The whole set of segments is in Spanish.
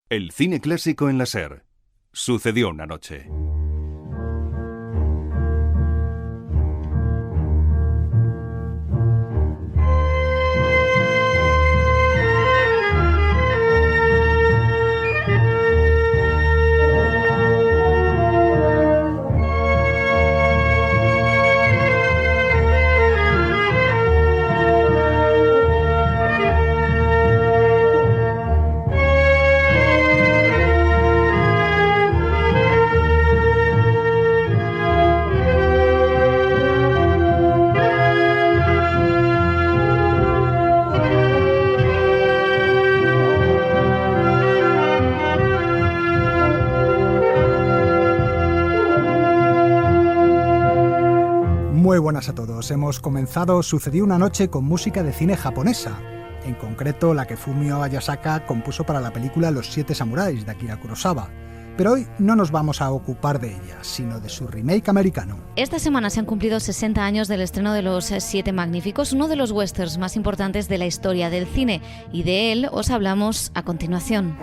El cine clásico en la SER. Sucedió una noche. Muy buenas a todos. Hemos comenzado Sucedió una noche con música de cine japonesa, en concreto la que Fumio Ayasaka compuso para la película Los 7 samuráis de Akira Kurosawa. Pero hoy no nos vamos a ocupar de ella, sino de su remake americano. Esta semana se han cumplido 60 años del estreno de Los 7 Magníficos, uno de los westerns más importantes de la historia del cine, y de él os hablamos a continuación.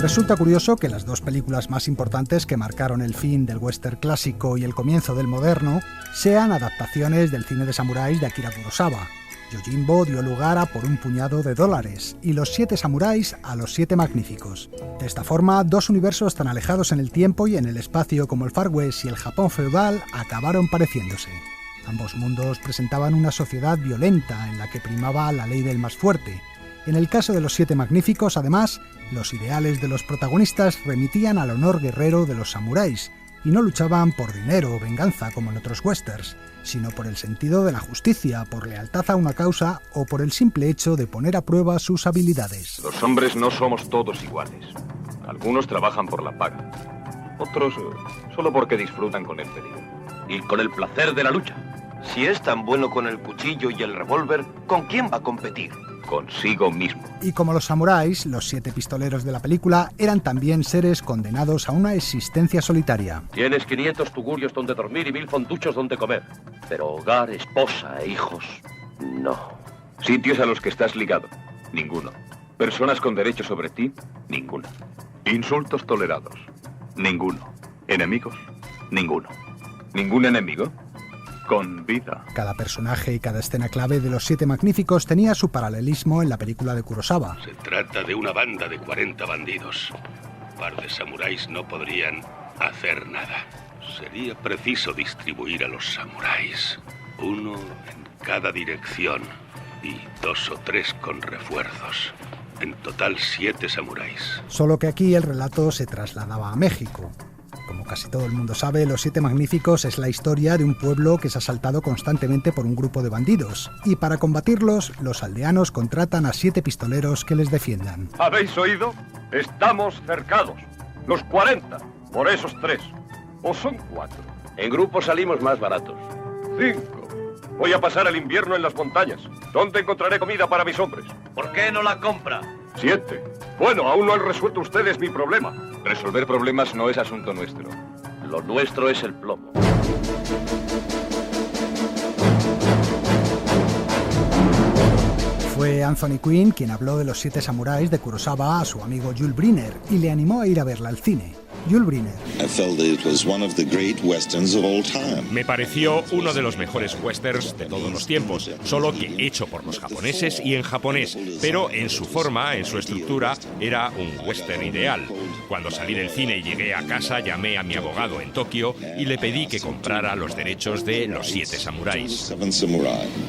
Resulta curioso que las dos películas más importantes que marcaron el fin del western clásico y el comienzo del moderno sean adaptaciones del cine de samuráis de Akira Kurosawa. Yojimbo dio lugar a Por un puñado de dólares y Los 7 samuráis a Los 7 magníficos. De esta forma, dos universos tan alejados en el tiempo y en el espacio como el Far West y el Japón feudal acabaron pareciéndose. Ambos mundos presentaban una sociedad violenta en la que primaba la ley del más fuerte. En el caso de Los 7 magníficos, además, los ideales de los protagonistas remitían al honor guerrero de los samuráis y no luchaban por dinero o venganza como en otros westerns, sino por el sentido de la justicia, por lealtad a una causa o por el simple hecho de poner a prueba sus habilidades. Los hombres no somos todos iguales. Algunos trabajan por la paga, otros solo porque disfrutan con el peligro y con el placer de la lucha. Si es tan bueno con el cuchillo y el revólver, ¿con quién va a competir? Consigo mismo. Y como los samuráis, los 7 pistoleros de la película eran también seres condenados a una existencia solitaria. Tienes 500 tugurios donde dormir y 1000 fonduchos donde comer. Pero hogar, esposa e hijos, no. Sitios a los que estás ligado, ninguno. Personas con derecho sobre ti, ninguna. Insultos tolerados, ninguno. Enemigos, ninguno. ¿Ningún enemigo? Con vida. Cada personaje y cada escena clave de Los 7 magníficos tenía su paralelismo en la película de Kurosawa. Se trata de una banda de 40 bandidos. Un par de samuráis no podrían hacer nada. Sería preciso distribuir a los samuráis, uno en cada dirección y 2 o 3 con refuerzos. En total 7 samuráis. Solo que aquí el relato se trasladaba a México. Como casi todo el mundo sabe, Los 7 magníficos es la historia de un pueblo que es asaltado constantemente por un grupo de bandidos, y para combatirlos, los aldeanos contratan a 7 pistoleros que les defiendan. ¿Habéis oído? Estamos cercados. Los 40, por esos 3. ¿O son 4? En grupo salimos más baratos. 5. Voy a pasar el invierno en las montañas. ¿Dónde encontraré comida para mis hombres? ¿Por qué no la compra? 7. Bueno, aún no han resuelto ustedes mi problema. Resolver problemas no es asunto nuestro. Lo nuestro es el plomo. Fue Anthony Quinn quien habló de Los 7 samuráis de Kurosawa a su amigo Yul Brynner y le animó a ir a verla al cine. Yul Brynner. Me pareció uno de los mejores westerns de todos los tiempos, solo que hecho por los japoneses y en japonés, pero en su forma, en su estructura, era un western ideal. Cuando salí del cine y llegué a casa, llamé a mi abogado en Tokio y le pedí que comprara los derechos de Los 7 samuráis.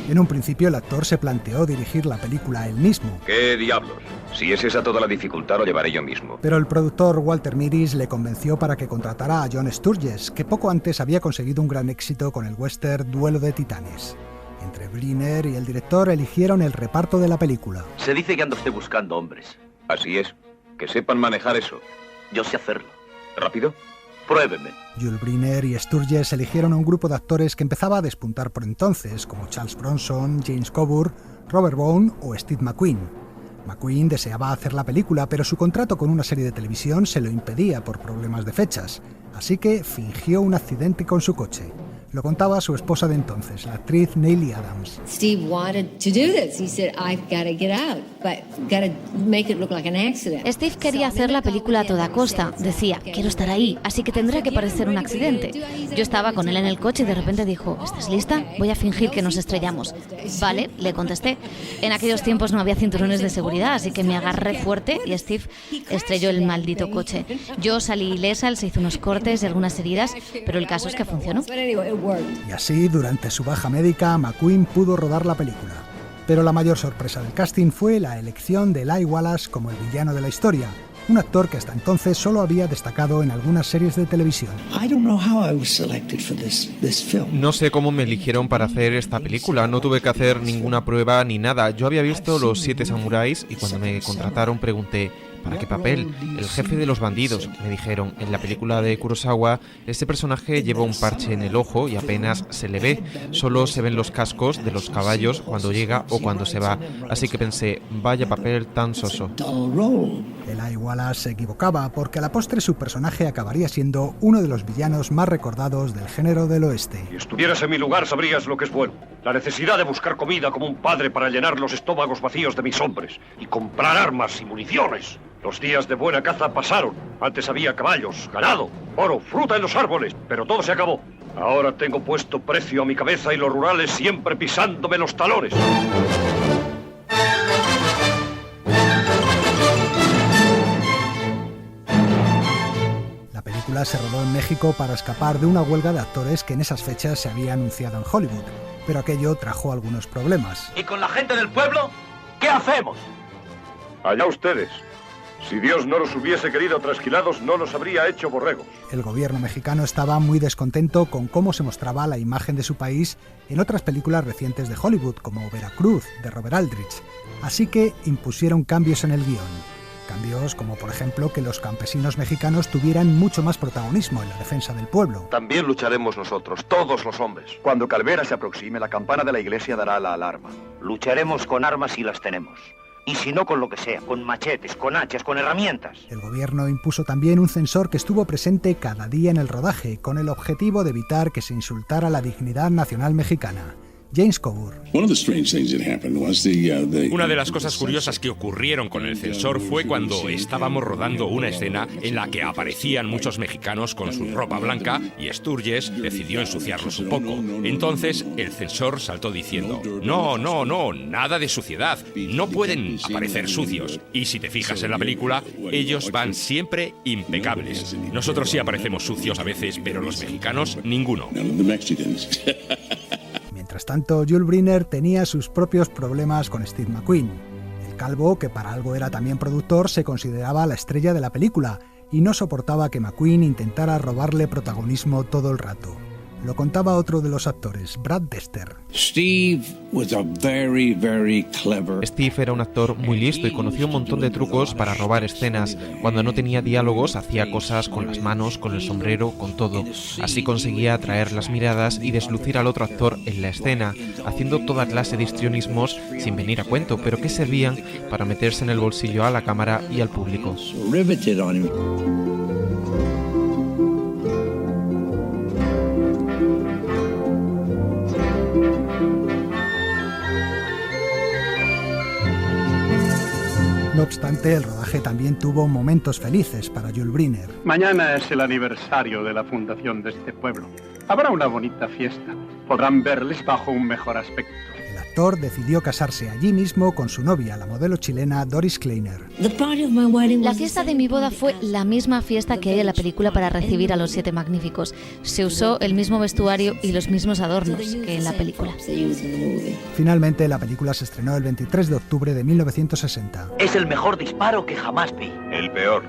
En un principio el actor se planteó dirigir la película él mismo. ¿Qué diablos? Si es esa toda la dificultad, lo llevaré yo mismo. Pero el productor Walter Miris le convenció para que contratara a John Sturges, que poco antes había conseguido un gran éxito con el western Duelo de Titanes. Entre Brynner y el director eligieron el reparto de la película. Se dice que anda usted buscando hombres. Así es. Que sepan manejar eso. Yo sé hacerlo. ¿Rápido? Pruébeme. Yul Brynner y Sturges eligieron a un grupo de actores que empezaba a despuntar por entonces, como Charles Bronson, James Coburn, Robert Vaughn o Steve McQueen. McQueen deseaba hacer la película, pero su contrato con una serie de televisión se lo impedía por problemas de fechas, así que fingió un accidente con su coche. Lo contaba su esposa de entonces, la actriz Neily Adams. Steve wanted to do this. He said, I've got to get out, but got to make it look like an accident. Steve quería hacer la película a toda costa. Decía, quiero estar ahí, así que tendrá que parecer un accidente. Yo estaba con él en el coche y de repente dijo, ¿estás lista? Voy a fingir que nos estrellamos. Vale, le contesté. En aquellos tiempos no había cinturones de seguridad, así que me agarré fuerte y Steve estrelló el maldito coche. Yo salí ilesa, él se hizo unos cortes y algunas heridas, pero el caso es que funcionó. Y así, durante su baja médica, McQueen pudo rodar la película. Pero la mayor sorpresa del casting fue la elección de Eli Wallace como el villano de la historia, un actor que hasta entonces solo había destacado en algunas series de televisión. No sé cómo me eligieron para hacer esta película, no tuve que hacer ninguna prueba ni nada. Yo había visto Los 7 Samuráis y cuando me contrataron pregunté, ¿para qué papel? El jefe de los bandidos. Me dijeron, en la película de Kurosawa, este personaje lleva un parche en el ojo y apenas se le ve. Solo se ven los cascos de los caballos cuando llega o cuando se va. Así que pensé, vaya papel tan soso. Eli Wallace se equivocaba porque a la postre su personaje acabaría siendo uno de los villanos más recordados del género del oeste. Si estuvieras en mi lugar sabrías lo que es bueno. La necesidad de buscar comida como un padre para llenar los estómagos vacíos de mis hombres y comprar armas y municiones. Los días de buena caza pasaron. Antes había caballos, ganado, oro, fruta en los árboles, pero todo se acabó. Ahora tengo puesto precio a mi cabeza y los rurales siempre pisándome los talones. La película se rodó en México para escapar de una huelga de actores que en esas fechas se había anunciado en Hollywood, pero aquello trajo algunos problemas. ¿Y con la gente del pueblo? ¿Qué hacemos? Allá ustedes. Si Dios no los hubiese querido trasquilados, no los habría hecho borregos. El gobierno mexicano estaba muy descontento con cómo se mostraba la imagen de su país en otras películas recientes de Hollywood, como Veracruz, de Robert Aldrich. Así que impusieron cambios en el guión. Cambios como, por ejemplo, que los campesinos mexicanos tuvieran mucho más protagonismo en la defensa del pueblo. También lucharemos nosotros, todos los hombres. Cuando Calvera se aproxime, la campana de la iglesia dará la alarma. Lucharemos con armas si las tenemos. Y si no con lo que sea, con machetes, con hachas, con herramientas. El gobierno impuso también un censor que estuvo presente cada día en el rodaje, con el objetivo de evitar que se insultara la dignidad nacional mexicana. James Coburn. Una de las cosas curiosas que ocurrieron con el censor fue cuando estábamos rodando una escena en la que aparecían muchos mexicanos con su ropa blanca y Sturges decidió ensuciarlos un poco. Entonces el censor saltó diciendo, no, nada de suciedad, no pueden aparecer sucios. Y si te fijas en la película, ellos van siempre impecables. Nosotros sí aparecemos sucios a veces, pero los mexicanos, ninguno. Mientras tanto, Yul Brynner tenía sus propios problemas con Steve McQueen. El calvo, que para algo era también productor, se consideraba la estrella de la película y no soportaba que McQueen intentara robarle protagonismo todo el rato. Lo contaba otro de los actores, Brad Dexter. Steve era un actor muy listo y conocía un montón de trucos para robar escenas. Cuando no tenía diálogos, hacía cosas con las manos, con el sombrero, con todo. Así conseguía atraer las miradas y deslucir al otro actor en la escena, haciendo toda clase de histrionismos sin venir a cuento, pero que servían para meterse en el bolsillo a la cámara y al público. No obstante, el rodaje también tuvo momentos felices para Yul Brynner. Mañana es el aniversario de la fundación de este pueblo. Habrá una bonita fiesta. Podrán verles bajo un mejor aspecto. El actor decidió casarse allí mismo con su novia, la modelo chilena Doris Kleiner. La fiesta de mi boda fue la misma fiesta que hay en la película para recibir a los 7 magníficos. Se usó el mismo vestuario y los mismos adornos que en la película. Finalmente, la película se estrenó el 23 de octubre de 1960. Es el mejor disparo que jamás vi. El peor.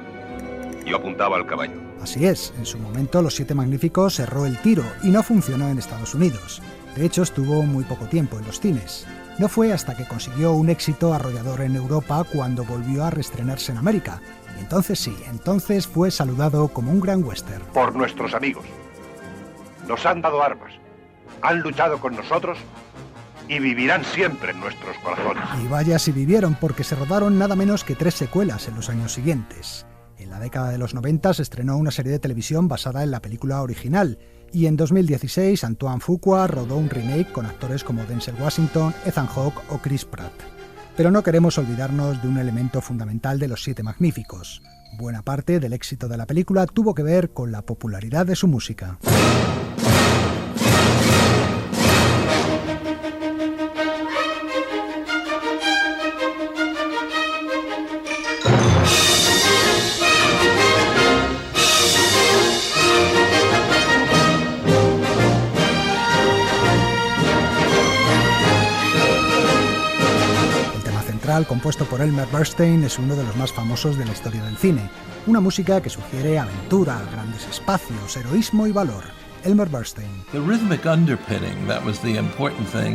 Yo apuntaba al caballo. Así es, en su momento Los 7 Magníficos cerró el tiro y no funcionó en Estados Unidos. De hecho, estuvo muy poco tiempo en los cines. No fue hasta que consiguió un éxito arrollador en Europa cuando volvió a reestrenarse en América. Y entonces fue saludado como un gran western. Por nuestros amigos. Nos han dado armas. Han luchado con nosotros y vivirán siempre en nuestros corazones. Y vaya si vivieron, porque se rodaron nada menos que 3 secuelas en los años siguientes. En la década de los 90 se estrenó una serie de televisión basada en la película original, y en 2016 Antoine Fuqua rodó un remake con actores como Denzel Washington, Ethan Hawke o Chris Pratt. Pero no queremos olvidarnos de un elemento fundamental de Los Siete Magníficos. Buena parte del éxito de la película tuvo que ver con la popularidad de su música. Compuesto por Elmer Bernstein, es uno de los más famosos de la historia del cine. Una música que sugiere aventura, grandes espacios, heroísmo y valor. Elmer Bernstein.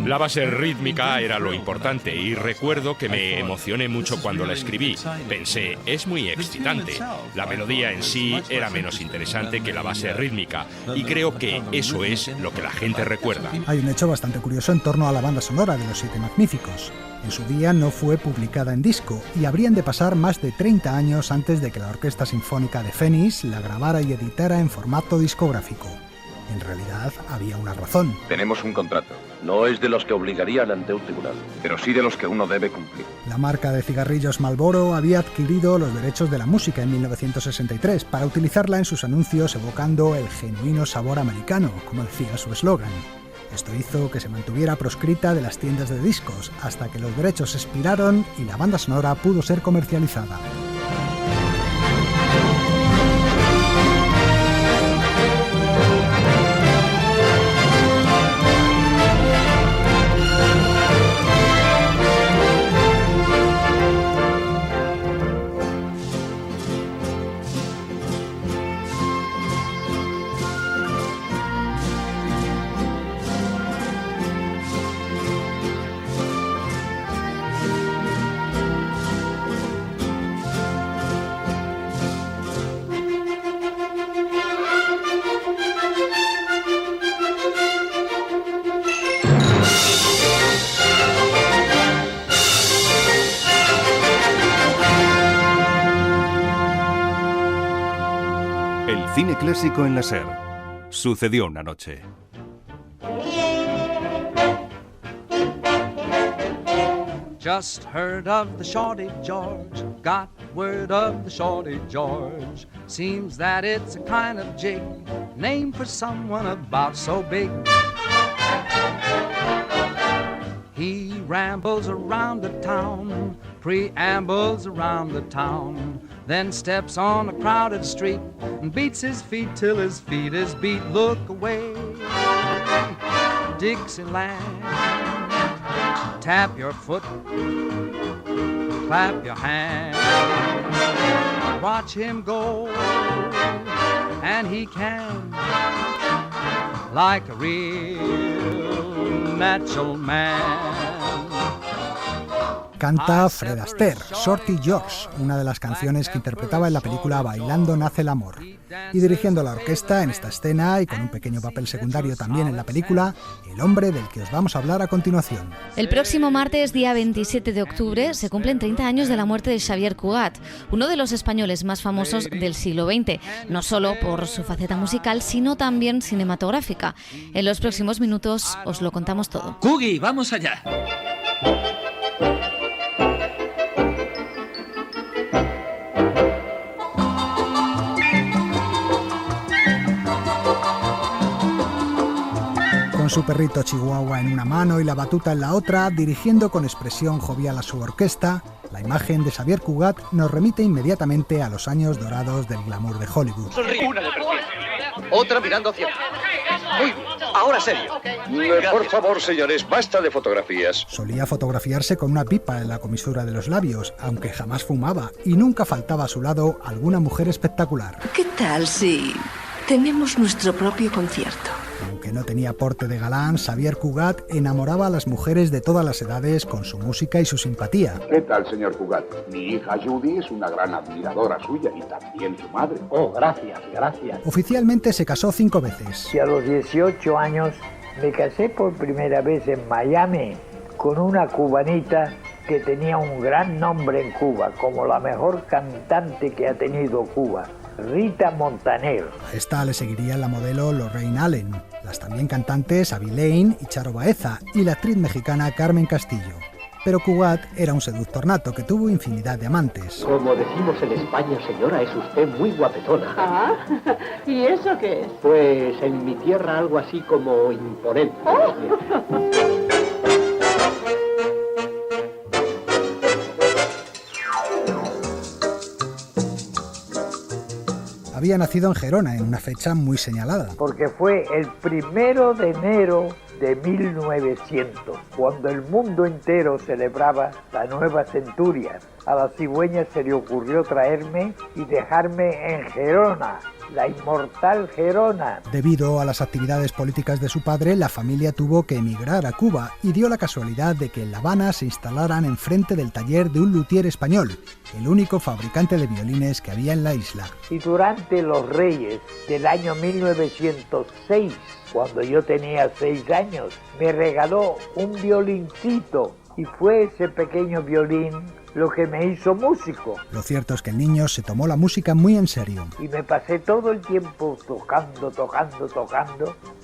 La base rítmica era lo importante y recuerdo que me emocioné mucho cuando la escribí. Pensé, es muy excitante. La melodía en sí era menos interesante que la base rítmica y creo que eso es lo que la gente recuerda. Hay un hecho bastante curioso en torno a la banda sonora de Los Siete Magníficos. En su día no fue publicada en disco y habrían de pasar más de 30 años antes de que la Orquesta Sinfónica de Phoenix la grabara y editara en formato discográfico. En realidad, había una razón. Tenemos un contrato. No es de los que obligarían ante un tribunal, pero sí de los que uno debe cumplir. La marca de cigarrillos Marlboro había adquirido los derechos de la música en 1963 para utilizarla en sus anuncios evocando el genuino sabor americano, como decía su eslogan. Esto hizo que se mantuviera proscrita de las tiendas de discos hasta que los derechos expiraron y la banda sonora pudo ser comercializada. Cine clásico en la SER. Sucedió una noche. Just heard of the Shorty George, got word of the Shorty George. Seems that it's a kind of jig, named for someone about so big. He rambles around the town, preambles around the town, then steps on a crowded street and beats his feet till his feet is beat. Look away, Dixieland. Tap your foot, clap your hand. Watch him go, and he can, like a real natural man. Canta Fred Astaire, Shorty George, una de las canciones que interpretaba en la película Bailando nace el amor. Y dirigiendo la orquesta en esta escena y con un pequeño papel secundario también en la película, el hombre del que os vamos a hablar a continuación. El próximo martes, día 27 de octubre, se cumplen 30 años de la muerte de Xavier Cugat, uno de los españoles más famosos del siglo XX, no solo por su faceta musical, sino también cinematográfica. En los próximos minutos os lo contamos todo. Coogie, vamos allá. Con su perrito chihuahua en una mano y la batuta en la otra, dirigiendo con expresión jovial a su orquesta, la imagen de Xavier Cugat nos remite inmediatamente a los años dorados del glamour de Hollywood. Una depresión. Otra mirando hacia atrás. Muy bien. Ahora serio. Por favor, señores, basta de fotografías. Solía fotografiarse con una pipa en la comisura de los labios, aunque jamás fumaba, y nunca faltaba a su lado alguna mujer espectacular. ¿Qué tal si tenemos nuestro propio concierto? Aunque no tenía porte de galán, Xavier Cugat enamoraba a las mujeres de todas las edades con su música y su simpatía. ¿Qué tal, señor Cugat? Mi hija Judy es una gran admiradora suya y también su madre. Oh, gracias, gracias. Oficialmente se casó 5 veces. Y a los 18 años Me casé por primera vez en Miami con una cubanita que tenía un gran nombre en Cuba, como la mejor cantante que ha tenido Cuba, Rita Montaner. A esta le seguirían la modelo Lorraine Allen, las también cantantes Abby Lane y Charo Baeza, y la actriz mexicana Carmen Castillo. Pero Cugat era un seductor nato que tuvo infinidad de amantes. Como decimos en España, señora, es usted muy guapetona. Ah, ¿y eso qué es? Pues en mi tierra algo así como imponente. Oh. Había nacido en Gerona en una fecha muy señalada. Porque fue el 1 de enero de 1900, cuando el mundo entero celebraba la nueva centuria. A la cigüeña se le ocurrió traerme y dejarme en Gerona, la inmortal Gerona. Debido a las actividades políticas de su padre, la familia tuvo que emigrar a Cuba y dio la casualidad de que en La Habana se instalaran enfrente del taller de un luthier español, el único fabricante de violines que había en la isla. Y durante los Reyes del año 1906, cuando yo tenía 6 años, me regaló un violincito y fue ese pequeño violín lo que me hizo músico. Lo cierto es que el niño se tomó la música muy en serio. Y me pasé todo el tiempo tocando,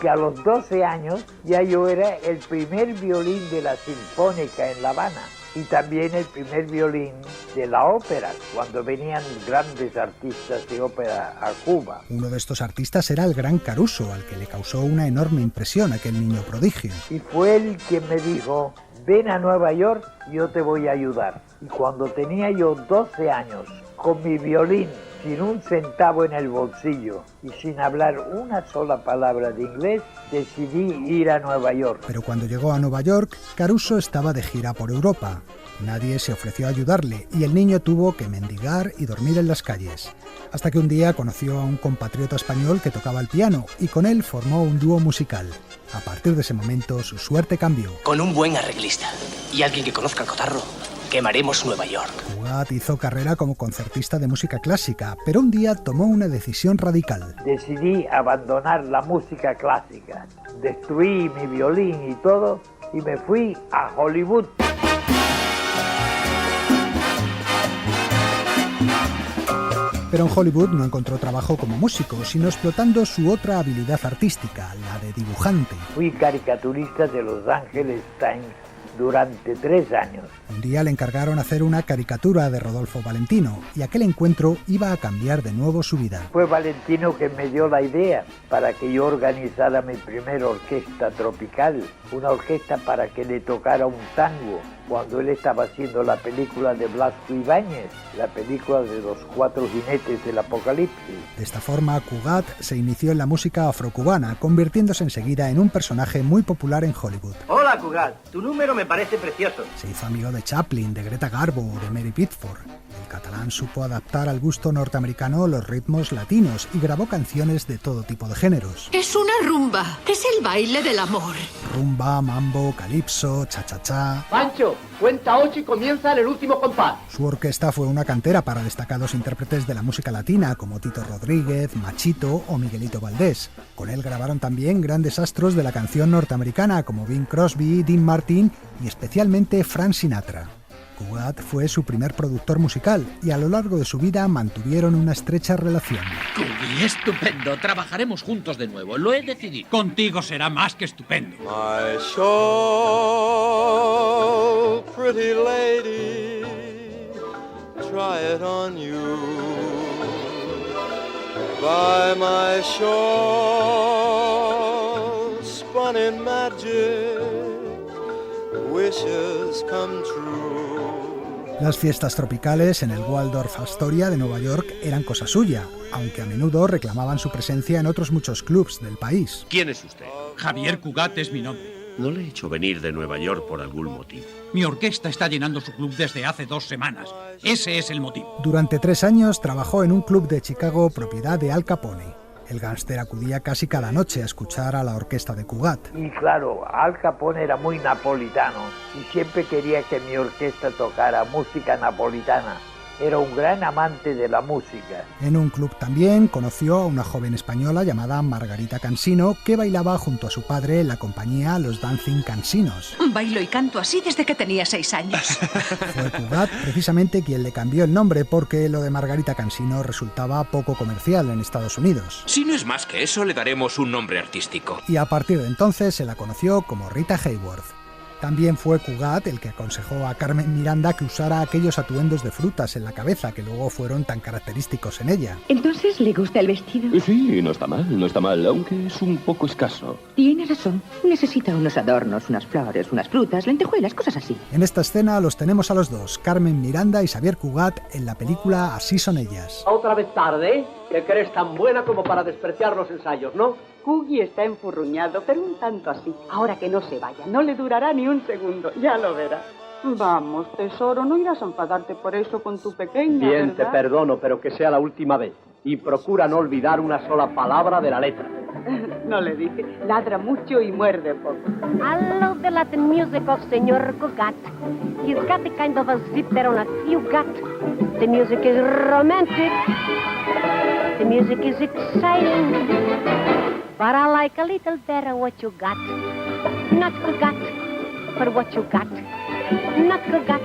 que a los 12 años ya yo era el primer violín de la Sinfónica en La Habana. Y también el primer violín de la ópera, cuando venían grandes artistas de ópera a Cuba. Uno de estos artistas era el gran Caruso, al que le causó una enorme impresión aquel niño prodigio. Y fue él quien me dijo, ven a Nueva York, yo te voy a ayudar. Y cuando tenía yo 12 años, con mi violín, sin un centavo en el bolsillo y sin hablar una sola palabra de inglés, decidí ir a Nueva York. Pero cuando llegó a Nueva York, Caruso estaba de gira por Europa. Nadie se ofreció a ayudarle y el niño tuvo que mendigar y dormir en las calles. Hasta que un día conoció a un compatriota español que tocaba el piano y con él formó un dúo musical. A partir de ese momento su suerte cambió. Con un buen arreglista y alguien que conozca el cotarro, quemaremos Nueva York. Cugat hizo carrera como concertista de música clásica, pero un día tomó una decisión radical. Decidí abandonar la música clásica, destruí mi violín y todo, y me fui a Hollywood. Pero en Hollywood no encontró trabajo como músico, sino explotando su otra habilidad artística, la de dibujante. Fui caricaturista de Los Angeles Times durante 3 años. Un día le encargaron hacer una caricatura de Rodolfo Valentino y aquel encuentro iba a cambiar de nuevo su vida. Fue Valentino que me dio la idea para que yo organizara mi primera orquesta tropical, una orquesta para que le tocara un tango, cuando él estaba haciendo la película de Blasco Ibáñez, la película de los 4 jinetes del apocalipsis. De esta forma, Cugat se inició en la música afrocubana, convirtiéndose enseguida en un personaje muy popular en Hollywood. Hola, Cugat, tu número me parece precioso. Se hizo amigo de Chaplin, de Greta Garbo o de Mary Pickford. El catalán supo adaptar al gusto norteamericano los ritmos latinos y grabó canciones de todo tipo de géneros. Es una rumba, es el baile del amor. Rumba, mambo, calipso, cha-cha-cha. Pancho, cuenta 8 y comienza el último compás. Su orquesta fue una cantera para destacados intérpretes de la música latina como Tito Rodríguez, Machito o Miguelito Valdés. Con él grabaron también grandes astros de la canción norteamericana como Bing Crosby, Dean Martin y especialmente Frank Sinatra. Cugat fue su primer productor musical y a lo largo de su vida mantuvieron una estrecha relación. Cubi, estupendo. Trabajaremos juntos de nuevo. Lo he decidido. Contigo será más que estupendo. My shawl, pretty lady, try it on you. Buy my shawl, spun in magic, wishes come true. Las fiestas tropicales en el Waldorf Astoria de Nueva York eran cosa suya, aunque a menudo reclamaban su presencia en otros muchos clubs del país. ¿Quién es usted? Javier Cugat es mi nombre. No le he hecho venir de Nueva York por algún motivo. Mi orquesta está llenando su club desde hace 2 semanas. Ese es el motivo. Durante 3 años trabajó en un club de Chicago propiedad de Al Capone. El gángster acudía casi cada noche a escuchar a la orquesta de Cugat. Y claro, Al Capone era muy napolitano y siempre quería que mi orquesta tocara música napolitana. era un gran amante de la música. En un club también conoció a una joven española llamada Margarita Cansino, que bailaba junto a su padre en la compañía Los Dancing Cansinos. Bailo y canto así desde que tenía 6 años. Fue Cugat precisamente quien le cambió el nombre, porque lo de Margarita Cansino resultaba poco comercial en Estados Unidos. Si no es más que eso, le daremos un nombre artístico. Y a partir de entonces se la conoció como Rita Hayworth. También fue Cugat el que aconsejó a Carmen Miranda que usara aquellos atuendos de frutas en la cabeza que luego fueron tan característicos en ella. ¿Entonces le gusta el vestido? Sí, no está mal, aunque es un poco escaso. Tiene razón. Necesita unos adornos, unas flores, unas frutas, lentejuelas, cosas así. En esta escena los tenemos a los dos, Carmen Miranda y Xavier Cugat, en la película Así son ellas. Otra vez tarde, ¿eh? Que eres tan buena como para despreciar los ensayos, ¿no? Cookie está enfurruñado, pero un tanto así. Ahora que no se vaya, no le durará ni un segundo, ya lo verá. Vamos, tesoro, no irás a enfadarte por eso con tu pequeña, Bien, ¿verdad? te perdono, pero que sea la última vez. Y procura no olvidar una sola palabra de la letra. No le dije, ladra mucho y muerde poco. I love the Latin music of Señor Cugat. He's got a kind of a zipper on a few gut. The music is romantic. The music is exciting. But I like a little better what you got. Not Cugat, but what you got. Not Cugat,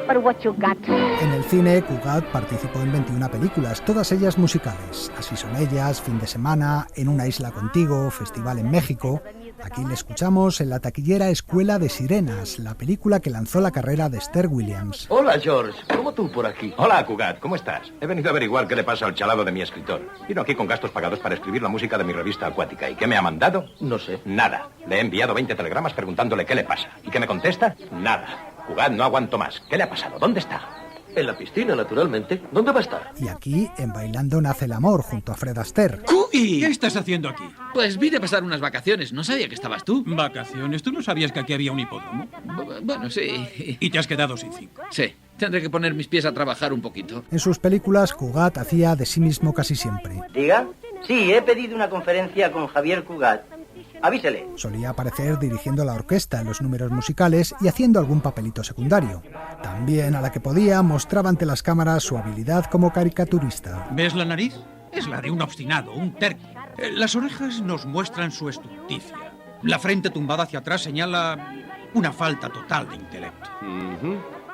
but what you got. En el cine, Cugat participó en 21 películas, todas ellas musicales. Así son ellas, Fin de semana, En una isla contigo, Festival en México. Aquí le escuchamos en la taquillera Escuela de Sirenas, la película que lanzó la carrera de Esther Williams. Hola, George. ¿Cómo tú por aquí? Hola, Cugat. ¿Cómo estás? He venido a averiguar qué le pasa al chalado de mi escritor. Vino aquí con gastos pagados para escribir la música de mi revista acuática. ¿Y qué me ha mandado? No sé. Nada. Le he enviado 20 telegramas preguntándole qué le pasa. ¿Y qué me contesta? Nada. Cugat, no aguanto más. ¿Qué le ha pasado? ¿Dónde está? En la piscina, naturalmente. ¿Dónde va a estar? Y aquí, en Bailando nace el amor, junto a Fred Astaire. ¿Qué estás haciendo aquí? Pues vine a pasar unas vacaciones. No sabía que estabas tú. ¿Vacaciones? ¿Tú no sabías que aquí había un hipódromo? Bueno, sí. ¿Y te has quedado sin 5? Sí. Tendré que poner mis pies a trabajar un poquito. En sus películas, Cugat hacía de sí mismo casi siempre. ¿Diga? Sí, he pedido una conferencia con Xavier Cugat. Avísele. Solía aparecer dirigiendo la orquesta en los números musicales y haciendo algún papelito secundario. También, a la que podía, mostraba ante las cámaras su habilidad como caricaturista. ¿Ves la nariz? Es la de un obstinado, un terco. Las orejas nos muestran su estulticia. La frente tumbada hacia atrás señala una falta total de intelecto.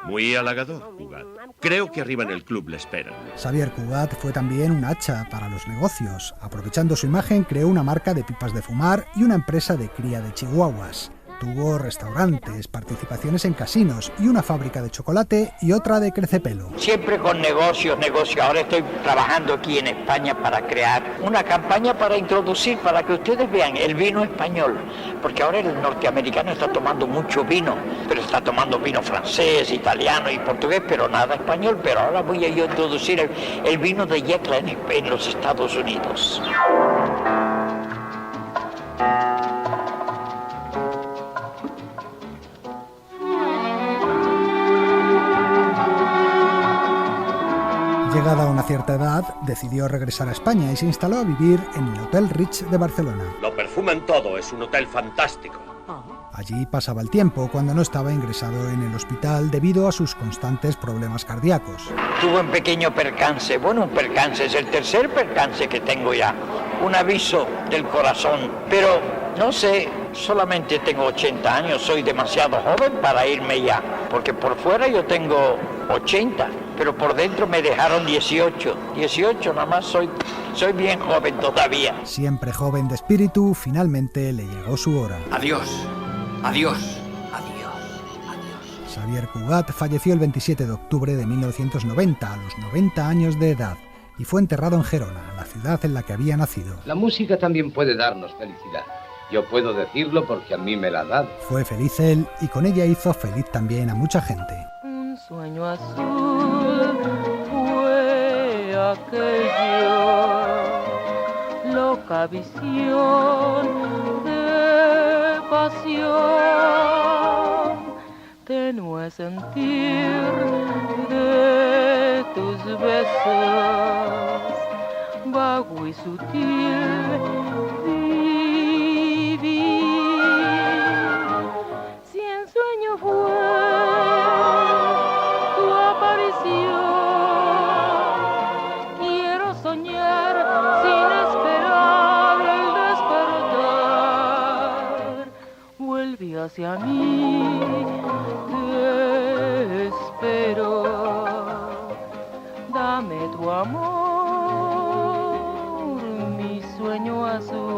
Muy halagador, Cugat. Creo que arriba en el club le esperan. Xavier Cugat fue también un hacha para los negocios. Aprovechando su imagen, creó una marca de pipas de fumar y una empresa de cría de chihuahuas. Tuvo restaurantes, participaciones en casinos y una fábrica de chocolate y otra de crecepelo. Siempre con negocios. Ahora estoy trabajando aquí en España para crear una campaña para introducir, para que ustedes vean el vino español. Porque ahora el norteamericano está tomando mucho vino, pero está tomando vino francés, italiano y portugués, pero nada español. Pero ahora voy a yo introducir el vino de Yecla en los Estados Unidos. Llegada a una cierta edad, decidió regresar a España y se instaló a vivir en el Hotel Ritz de Barcelona. Lo perfuman todo, es un hotel fantástico. Allí pasaba el tiempo cuando no estaba ingresado en el hospital debido a sus constantes problemas cardíacos. Tuve un pequeño percance, un percance, es el tercer percance que tengo ya. Un aviso del corazón, pero no sé, solamente tengo 80 años, soy demasiado joven para irme ya, porque por fuera yo tengo 80, pero por dentro me dejaron 18 nada más, soy bien joven todavía. Siempre joven de espíritu, finalmente le llegó su hora. Adiós, adiós. Xavier Cugat falleció el 27 de octubre de 1990, a los 90 años de edad, y fue enterrado en Gerona, la ciudad en la que había nacido. La música también puede darnos felicidad. Yo puedo decirlo porque a mí me la ha dado. Fue feliz él y con ella hizo feliz también a mucha gente. Un sueño azul fue aquello, loca visión de pasión, tenue sentir de tus besos, vago y sutil vivir. Si en sueño fue tu aparición, hacia mí, te espero. Dame tu amor, mi sueño azul.